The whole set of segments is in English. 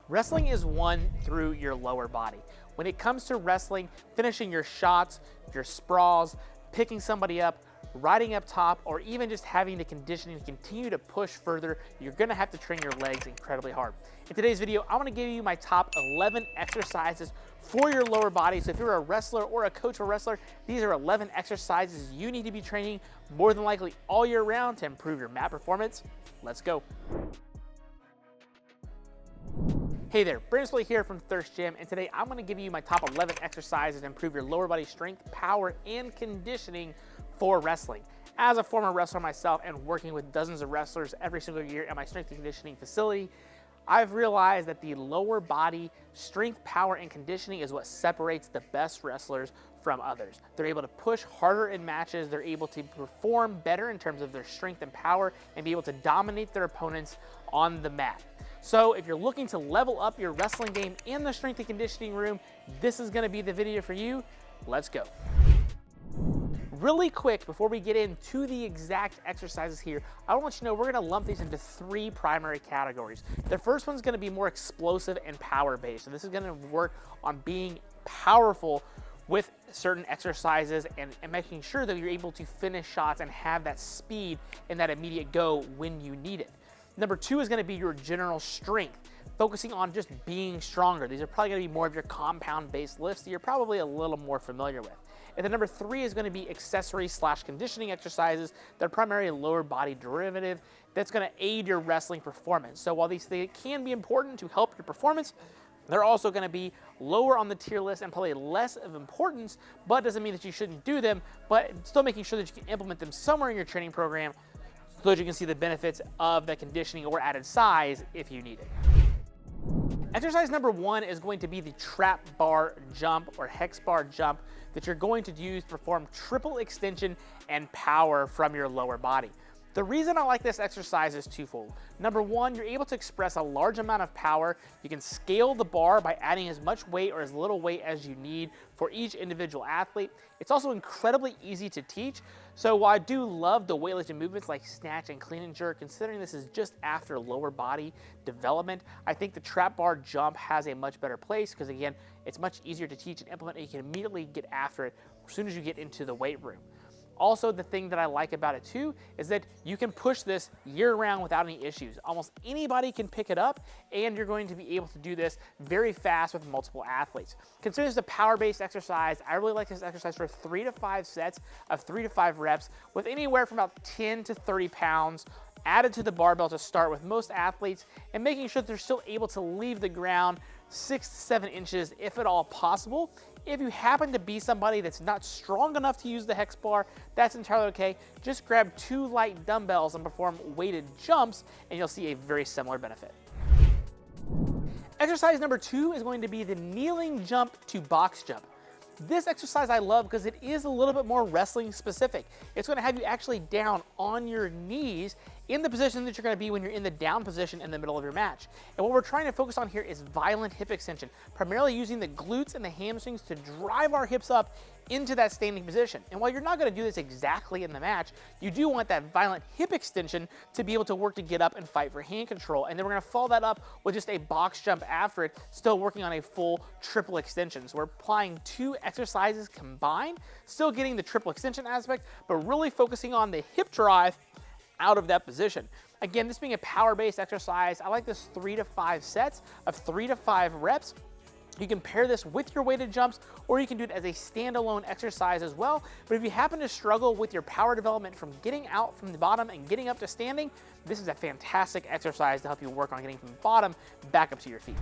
Wrestling is won through your lower body. When it comes to wrestling, finishing your shots, your sprawls, picking somebody up, riding up top, or even just having the conditioning to continue to push further, you're gonna have to train your legs incredibly hard. In today's video, I'm gonna give you my top 11 exercises for your lower body. So if you're a wrestler or a coach of a wrestler, these are 11 exercises you need to be training more than likely all year round to improve your mat performance. Let's go. Hey there, Brandon here from Thirst Gym, and today I'm going to give you my top 11 exercises to improve your lower body strength, power, and conditioning for wrestling. As a former wrestler myself and working with dozens of wrestlers every single year at my strength and conditioning facility, I've realized that the lower body strength, power, and conditioning is what separates the best wrestlers from others. They're able to push harder in matches, they're able to perform better in terms of their strength and power, and be able to dominate their opponents on the mat. So if you're looking to level up your wrestling game in the strength and conditioning room, this is gonna be the video for you. Let's go. Really quick, before we get into the exact exercises here, I want to let you know we're gonna lump these into three primary categories. The first one's gonna be more explosive and power-based. So this is gonna work on being powerful with certain exercises and making sure that you're able to finish shots and have that speed and that immediate go when you need it. Number two is going to be your general strength, focusing on just being stronger. These are probably going to be more of your compound-based lifts that you're probably a little more familiar with. And then number three is going to be accessory/conditioning exercises that are primarily lower body derivative that's going to aid your wrestling performance. So while these things can be important to help your performance, they're also going to be lower on the tier list and probably less of importance, but doesn't mean that you shouldn't do them, but still making sure that you can implement them somewhere in your training program so that you can see the benefits of the conditioning or added size if you need it. Exercise number one is going to be the trap bar jump or hex bar jump that you're going to use to perform triple extension and power from your lower body. The reason I like this exercise is twofold. Number one, you're able to express a large amount of power. You can scale the bar by adding as much weight or as little weight as you need for each individual athlete. It's also incredibly easy to teach. So while I do love the weightlifting movements like snatch and clean and jerk, considering this is just after lower body development, I think the trap bar jump has a much better place because again, it's much easier to teach and implement and you can immediately get after it as soon as you get into the weight room. Also, the thing that I like about it too is that you can push this year-round without any issues. Almost anybody can pick it up, and you're going to be able to do this very fast with multiple athletes. Consider this a power-based exercise. I really like this exercise for 3 to 5 sets of 3 to 5 reps with anywhere from about 10 to 30 pounds added to the barbell to start with most athletes, and making sure that they're still able to leave the ground 6 to 7 inches if at all possible. If you happen to be somebody that's not strong enough to use the hex bar, that's entirely okay. Just grab 2 light dumbbells and perform weighted jumps and you'll see a very similar benefit. Exercise number 2 is going to be the kneeling jump to box jump. This exercise I love because it is a little bit more wrestling specific. It's going to have you actually down on your knees in the position that you're going to be when you're in the down position in the middle of your match. And what we're trying to focus on here is violent hip extension, primarily using the glutes and the hamstrings to drive our hips up into that standing position. And while you're not going to do this exactly in the match, you do want that violent hip extension to be able to work to get up and fight for hand control. And then we're going to follow that up with just a box jump after it, still working on a full triple extension. So we're applying 2 exercises combined, still getting the triple extension aspect, but really focusing on the hip drive out of that position. Again, this being a power-based exercise, I like this 3 to 5 sets of 3 to 5 reps. You can pair this with your weighted jumps, or you can do it as a standalone exercise as well. But if you happen to struggle with your power development from getting out from the bottom and getting up to standing, this is a fantastic exercise to help you work on getting from the bottom back up to your feet.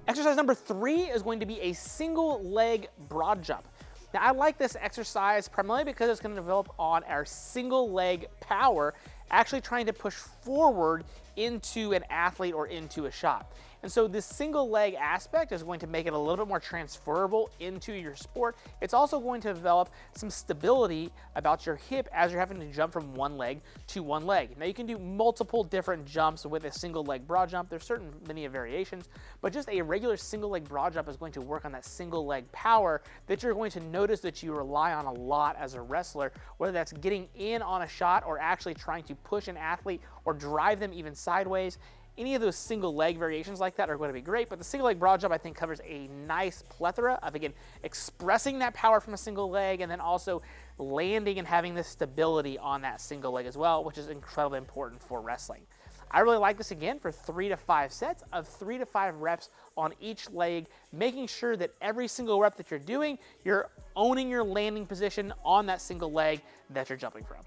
Exercise number 3 is going to be a single leg broad jump. Now, I like this exercise primarily because it's going to develop on our single leg power, actually trying to push forward into an athlete or into a shot. And so this single leg aspect is going to make it a little bit more transferable into your sport. It's also going to develop some stability about your hip as you're having to jump from one leg to one leg. Now you can do multiple different jumps with a single leg broad jump. There's many variations, but just a regular single leg broad jump is going to work on that single leg power that you're going to notice that you rely on a lot as a wrestler, whether that's getting in on a shot or actually trying to push an athlete or drive them even sideways. any of those single leg variations like that are going to be great, but the single leg broad jump I think covers a nice plethora of, again, expressing that power from a single leg and then also landing and having the stability on that single leg as well, which is incredibly important for wrestling. I really like this, again, for 3 to 5 sets of 3 to 5 reps on each leg, making sure that every single rep that you're doing, you're owning your landing position on that single leg that you're jumping from.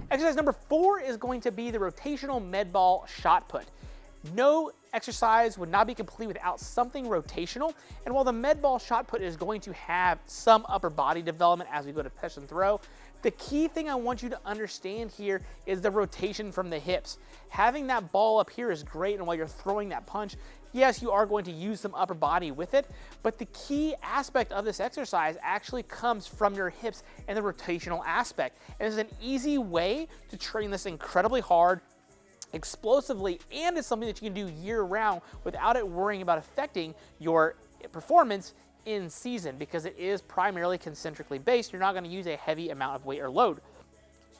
Exercise number 4 is going to be the rotational med ball shot put. No exercise would not be complete without something rotational, and while the med ball shot put is going to have some upper body development as we go to push and throw, the key thing I want you to understand here is the rotation from the hips. Having that ball up here is great, and while you're throwing that punch, yes, you are going to use some upper body with it, but the key aspect of this exercise actually comes from your hips and the rotational aspect. And it's an easy way to train this incredibly hard, explosively, and it's something that you can do year-round without it worrying about affecting your performance in season, because it is primarily concentrically based. You're not going to use a heavy amount of weight or load.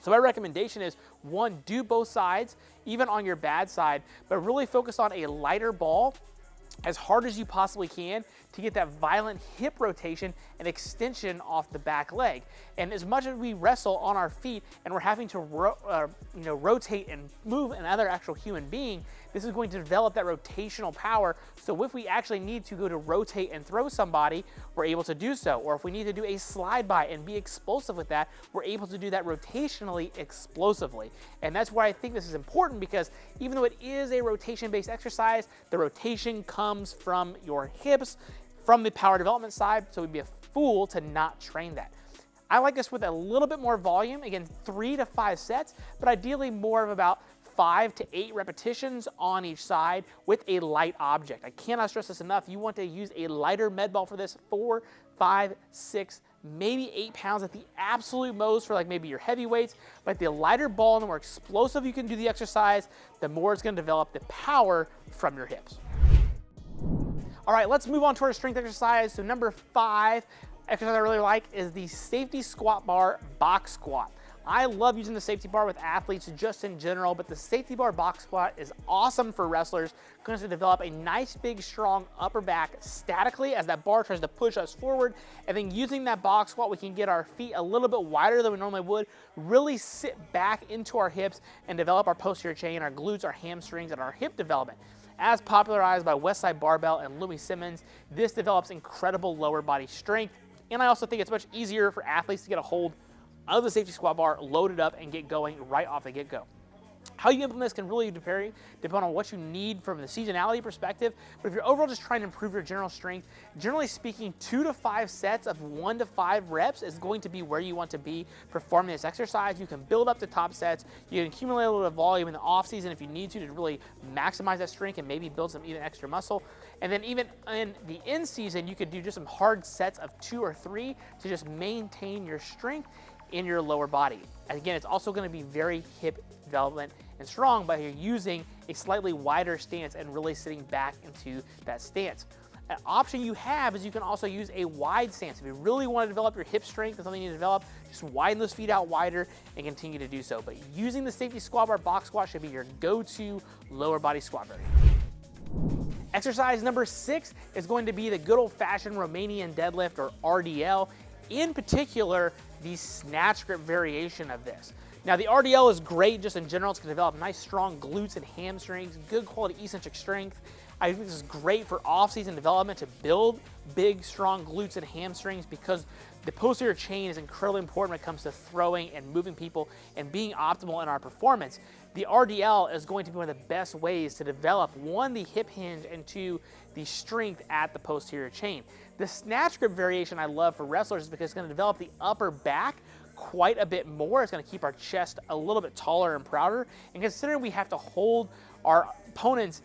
So my recommendation is, 1, do both sides, even on your bad side, but really focus on a lighter ball as hard as you possibly can to get that violent hip rotation and extension off the back leg. And as much as we wrestle on our feet and we're having to rotate and move another actual human being, this is going to develop that rotational power. So if we actually need to go to rotate and throw somebody, we're able to do so. Or if we need to do a slide by and be explosive with that, we're able to do that rotationally explosively. And that's why I think this is important, because even though it is a rotation-based exercise, the rotation comes from your hips, from the power development side, so we'd be a fool to not train that. I like this with a little bit more volume, again, 3 to 5 sets, but ideally more of about 5 to 8 repetitions on each side with a light object. I cannot stress this enough. You want to use a lighter med ball for this, 4, 5, 6, maybe 8 pounds at the absolute most for like maybe your heavyweights, but the lighter ball and the more explosive you can do the exercise, the more it's going to develop the power from your hips. All right, let's move on to our strength exercise. So number 5 exercise I really like is the safety squat bar box squat. I love using the safety bar with athletes just in general, but the safety bar box squat is awesome for wrestlers because to develop a nice, big, strong upper back statically as that bar tries to push us forward. And then using that box squat, we can get our feet a little bit wider than we normally would, really sit back into our hips and develop our posterior chain, our glutes, our hamstrings, and our hip development. As popularized by Westside Barbell and Louis Simmons, this develops incredible lower body strength. And I also think it's much easier for athletes to get a hold of the safety squat bar, load it up, and get going right off the get-go. How you implement this can really depend on what you need from the seasonality perspective, but if you're overall just trying to improve your general strength, generally speaking, 2 to 5 sets of 1 to 5 reps is going to be where you want to be performing this exercise. You can build up the top sets, you can accumulate a little bit of volume in the off season if you need to really maximize that strength and maybe build some even extra muscle. And then even in the in season, you could do just some hard sets of 2 or 3 to just maintain your strength in your lower body. And again, it's also going to be very hip development and strong, but you're using a slightly wider stance and really sitting back into that stance. An option you have is you can also use a wide stance. If you really want to develop your hip strength, that's something you need to develop, just widen those feet out wider and continue to do so. But using the safety squat bar box squat should be your go-to lower body squat variation. Exercise number 6 is going to be the good old-fashioned Romanian deadlift, or RDL. In particular, the snatch grip variation of this. Now, the RDL is great just in general. It's going to develop nice, strong glutes and hamstrings, good quality eccentric strength. I think this is great for off-season development to build big, strong glutes and hamstrings, because the posterior chain is incredibly important when it comes to throwing and moving people and being optimal in our performance. The RDL is going to be one of the best ways to develop, 1, the hip hinge, and 2, the strength at the posterior chain. The snatch grip variation I love for wrestlers is because it's going to develop the upper back quite a bit more. It's going to keep our chest a little bit taller and prouder. And considering we have to hold our opponents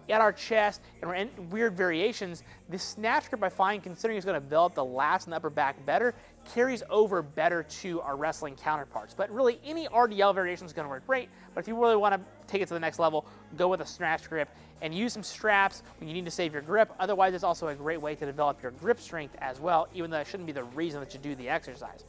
at our chest and we're in weird variations, the snatch grip I find, considering it's going to develop the lats and the upper back better, carries over better to our wrestling counterparts. But really, any RDL variation is going to work great, but if you really want to take it to the next level, go with a snatch grip and use some straps when you need to save your grip. Otherwise, it's also a great way to develop your grip strength as well, even though that shouldn't be the reason that you do the exercise.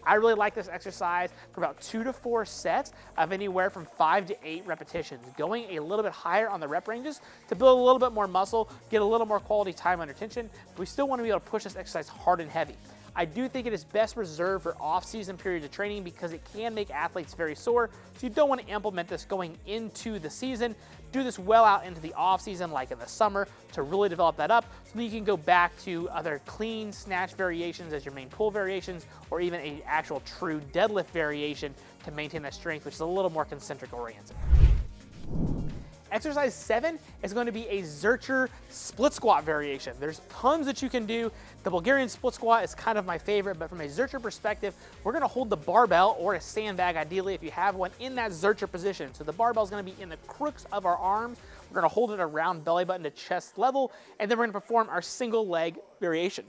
I really like this exercise for about 2 to 4 sets of anywhere from 5 to 8 repetitions, going a little bit higher on the rep ranges to build a little bit more muscle, get a little more quality time under tension, but we still want to be able to push this exercise hard and heavy. I do think it is best reserved for off-season periods of training because it can make athletes very sore, so you don't want to implement this going into the season. Do this well out into the off-season, like in the summer, to really develop that up, so then you can go back to other clean snatch variations as your main pull variations, or even an actual true deadlift variation to maintain that strength, which is a little more concentric oriented. Exercise 7 is going to be a Zercher split squat variation. There's tons that you can do. The Bulgarian split squat is kind of my favorite, but from a Zercher perspective, we're going to hold the barbell or a sandbag, ideally if you have one, in that Zercher position. So the barbell is going to be in the crooks of our arms. We're going to hold it around belly button to chest level, and then we're going to perform our single leg variation.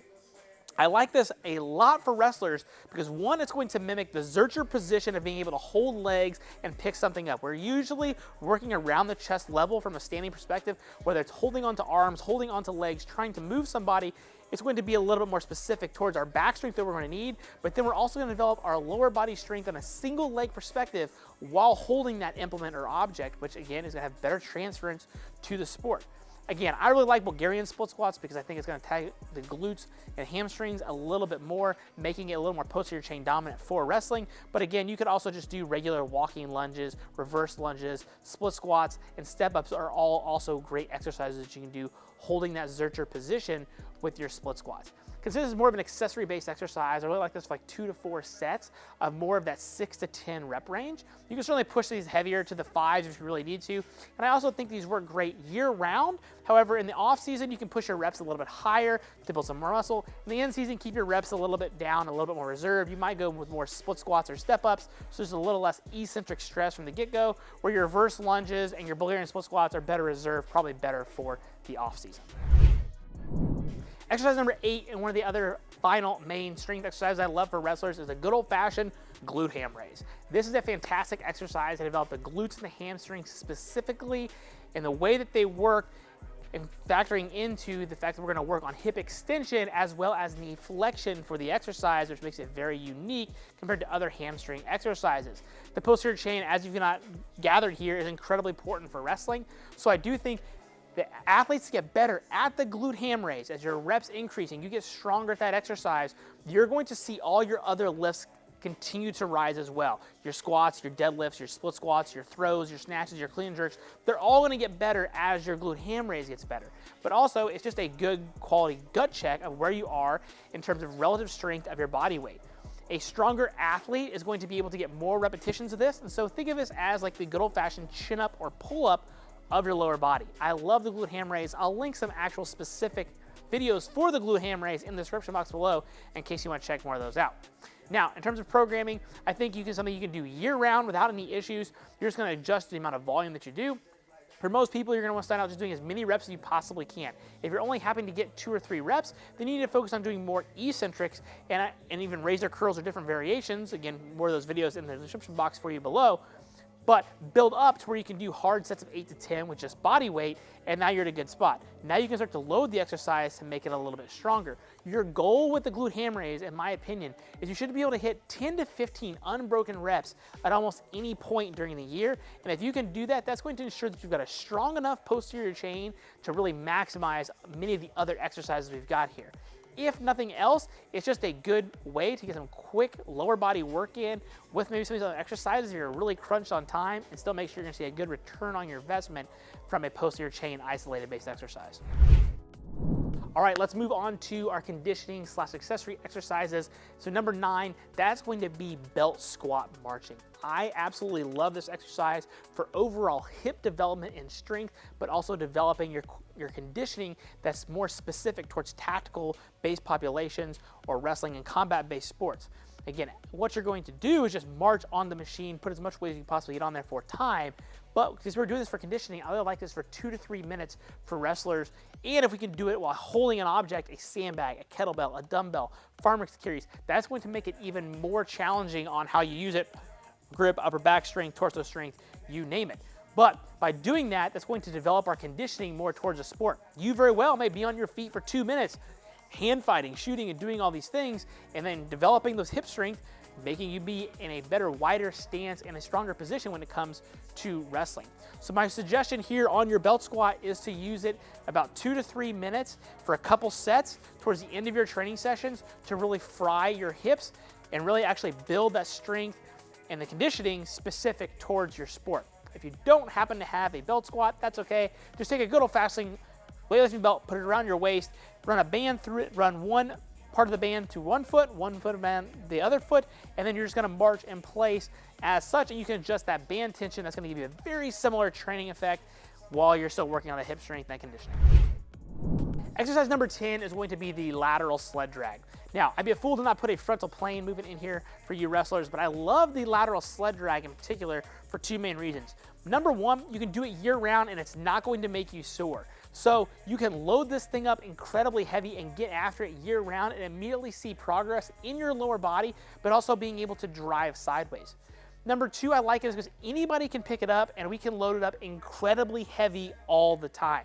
I like this a lot for wrestlers because, one, it's going to mimic the Zercher position of being able to hold legs and pick something up. We're usually working around the chest level from a standing perspective, whether it's holding onto arms, holding onto legs, trying to move somebody. It's going to be a little bit more specific towards our back strength that we're going to need, but then we're also going to develop our lower body strength on a single leg perspective while holding that implement or object, which again is going to have better transference to the sport. Again, I really like Bulgarian split squats because I think it's going to tag the glutes and hamstrings a little bit more, making it a little more posterior chain dominant for wrestling. But again, you could also just do regular walking lunges, reverse lunges, split squats, and step-ups are all also great exercises that you can do holding that Zercher position with your split squats. Consider this more of an accessory-based exercise. I really like this for like 2 to 4 sets of more of that 6 to 10 rep range. You can certainly push these heavier to the 5s if you really need to. And I also think these work great year-round. However, in the off-season, you can push your reps a little bit higher to build some more muscle. In the end-season, keep your reps a little bit down, a little bit more reserved. You might go with more split squats or step-ups, so there's a little less eccentric stress from the get-go, where your reverse lunges and your Bulgarian split squats are better reserved, probably better for the off-season. Exercise number 8, and one of the other final main strength exercises I love for wrestlers, is a good old-fashioned glute ham raise. This is a fantastic exercise to develop the glutes and the hamstrings specifically, and the way that they work, and factoring into the fact that we're going to work on hip extension as well as knee flexion for the exercise, which makes it very unique compared to other hamstring exercises. The posterior chain, as you've not gathered here, is incredibly important for wrestling. So I do think the athletes get better at the glute ham raise. As your reps increasing, you get stronger at that exercise, you're going to see all your other lifts continue to rise as well. Your squats, your deadlifts, your split squats, your throws, your snatches, your clean and jerks, they're all going to get better as your glute ham raise gets better. But also, it's just a good quality gut check of where you are in terms of relative strength of your body weight. A stronger athlete is going to be able to get more repetitions of this, and so think of this as like the good old-fashioned chin-up or pull-up of your lower body. I love the glute ham raise. I'll link some actual specific videos for the glute ham raise in the description box below in case you want to check more of those out. Now, in terms of programming, I think something you can do year-round without any issues. You're just going to adjust the amount of volume that you do. For most people, you're going to want to start out just doing as many reps as you possibly can. If you're only having to get 2 or 3 reps, then you need to focus on doing more eccentrics and even razor curls or different variations. Again, more of those videos in the description box for you below. But build up to where you can do hard sets of 8 to 10 with just body weight, and now you're in a good spot. Now you can start to load the exercise to make it a little bit stronger. Your goal with the glute ham raise, in my opinion, is you should be able to hit 10 to 15 unbroken reps at almost any point during the year. And if you can do that, that's going to ensure that you've got a strong enough posterior chain to really maximize many of the other exercises we've got here. If nothing else, it's just a good way to get some quick lower body work in with maybe some of these other exercises if you're really crunched on time, and still make sure you're going to see a good return on your investment from a posterior chain isolated based exercise. All right, let's move on to our conditioning / accessory exercises. So number 9, that's going to be belt squat marching. I absolutely love this exercise for overall hip development and strength, but also developing your conditioning that's more specific towards tactical based populations or wrestling and combat based sports. Again, what you're going to do is just march on the machine, put as much weight as you can possibly get on there for time. But because we're doing this for conditioning, I really like this for 2 to 3 minutes for wrestlers. And if we can do it while holding an object, a sandbag, a kettlebell, a dumbbell, farmer's carries, that's going to make it even more challenging on how you use it. Grip, upper back strength, torso strength, you name it. But by doing that, that's going to develop our conditioning more towards a sport. You very well may be on your feet for 2 minutes, hand fighting, shooting, and doing all these things, and then developing those hip strength making you be in a better, wider stance and a stronger position when it comes to wrestling. So my suggestion here on your belt squat is to use it about 2 to 3 minutes for a couple sets towards the end of your training sessions to really fry your hips and really actually build that strength and the conditioning specific towards your sport. If you don't happen to have a belt squat, that's okay. Just take a good old-fashioned weightlifting belt, put it around your waist, run a band through it, run one part of the band to one foot of band the other foot, and then you're just gonna march in place as such, and you can adjust that band tension. That's gonna give you a very similar training effect while you're still working on the hip strength and conditioning. Exercise number 10 is going to be the lateral sled drag. Now, I'd be a fool to not put a frontal plane movement in here for you wrestlers, but I love the lateral sled drag in particular for 2 main reasons. Number 1, you can do it year round and it's not going to make you sore. So you can load this thing up incredibly heavy and get after it year round and immediately see progress in your lower body, but also being able to drive sideways. Number 2, I like it is because anybody can pick it up and we can load it up incredibly heavy all the time.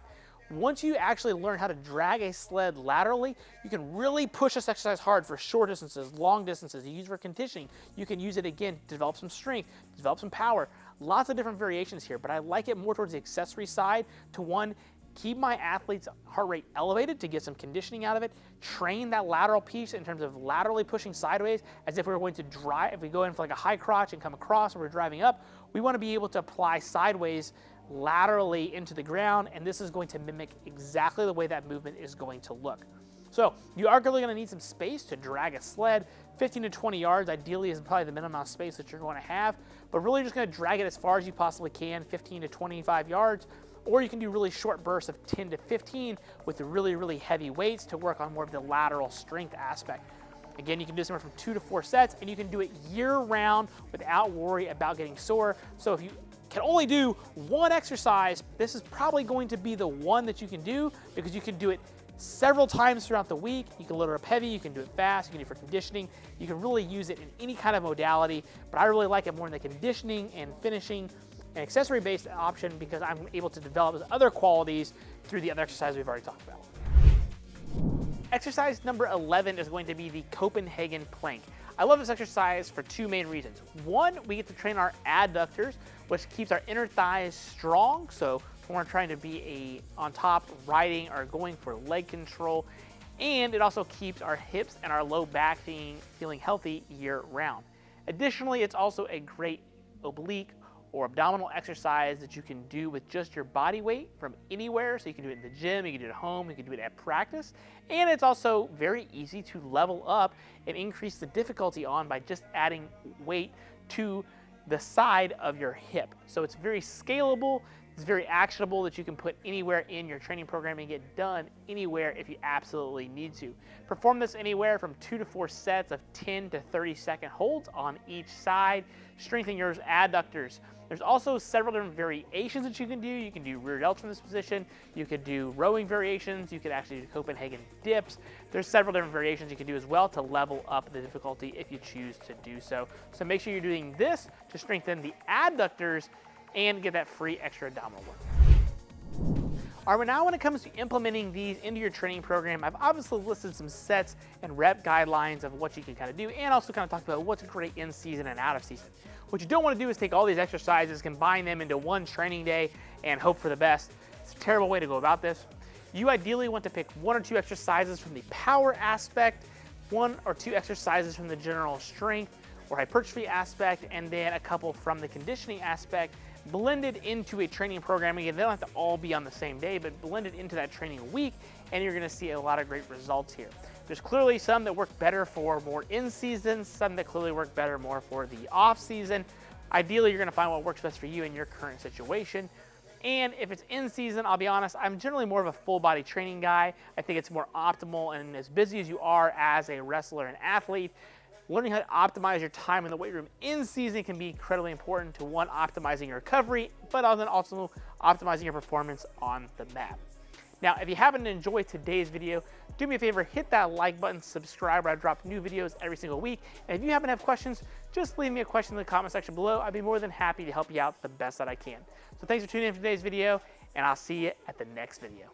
Once you actually learn how to drag a sled laterally, you can really push this exercise hard for short distances, long distances. You use it for conditioning. You can use it again to develop some strength, develop some power. Lots of different variations here, but I like it more towards the accessory side to, one, keep my athlete's heart rate elevated to get some conditioning out of it, train that lateral piece in terms of laterally pushing sideways as if we were going to drive. If we go in for like a high crotch and come across and we're driving up, we want to be able to apply sideways laterally into the ground, and this is going to mimic exactly the way that movement is going to look. So you are really going to need some space to drag a sled. 15 to 20 yards ideally is probably the minimum amount of space that you're going to have, but really just going to drag it as far as you possibly can, 15 to 25 yards, or you can do really short bursts of 10 to 15 with the really heavy weights to work on more of the lateral strength aspect. Again, you can do somewhere from 2 to 4 sets, and you can do it year round without worry about getting sore. So if you can only do one exercise, this is probably going to be the one that you can do because you can do it several times throughout the week. You can load it up heavy, you can do it fast, you can do it for conditioning. You can really use it in any kind of modality, but I really like it more in the conditioning and finishing and accessory-based option because I'm able to develop other qualities through the other exercises we've already talked about. Exercise number 11 is going to be the Copenhagen plank. I love this exercise for 2 main reasons. One, we get to train our adductors, which keeps our inner thighs strong. So when we're trying to be on top, riding, or going for leg control. And it also keeps our hips and our low back feeling healthy year round. Additionally, it's also a great oblique or abdominal exercise that you can do with just your body weight from anywhere. So you can do it in the gym, you can do it at home, you can do it at practice. And it's also very easy to level up and increase the difficulty on by just adding weight to the side of your hip. So it's very scalable, it's very actionable that you can put anywhere in your training program and get done anywhere if you absolutely need to. Perform this anywhere from 2 to 4 sets of 10 to 30-second holds on each side. Strengthen your adductors. There's also several different variations that you can do. You can do rear delts from this position. You could do rowing variations. You could actually do Copenhagen dips. There's several different variations you can do as well to level up the difficulty if you choose to do so. So make sure you're doing this to strengthen the adductors and get that free extra abdominal work. All right, now when it comes to implementing these into your training program, I've obviously listed some sets and rep guidelines of what you can kind of do, and also kind of talked about what's great in season and out of season. What you don't want to do is take all these exercises, combine them into one training day, and hope for the best. It's a terrible way to go about this. You ideally want to pick 1 or 2 exercises from the power aspect, 1 or 2 exercises from the general strength or hypertrophy aspect, and then a couple from the conditioning aspect, blended into a training program. Again, they don't have to all be on the same day, but blended into that training week, and you're gonna see a lot of great results here. There's clearly some that work better for more in-season, some that clearly work better more for the off-season. Ideally, you're gonna find what works best for you in your current situation. And if it's in season, I'll be honest, I'm generally more of a full body training guy. I think it's more optimal, and as busy as you are as a wrestler and athlete, learning how to optimize your time in the weight room in season can be incredibly important to, 1, optimizing your recovery, but also optimizing your performance on the mat. Now, if you happen to enjoy today's video, do me a favor, hit that like button, subscribe, where I drop new videos every single week. And if you happen to have questions, just leave me a question in the comment section below. I'd be more than happy to help you out the best that I can. So thanks for tuning in for today's video, and I'll see you at the next video.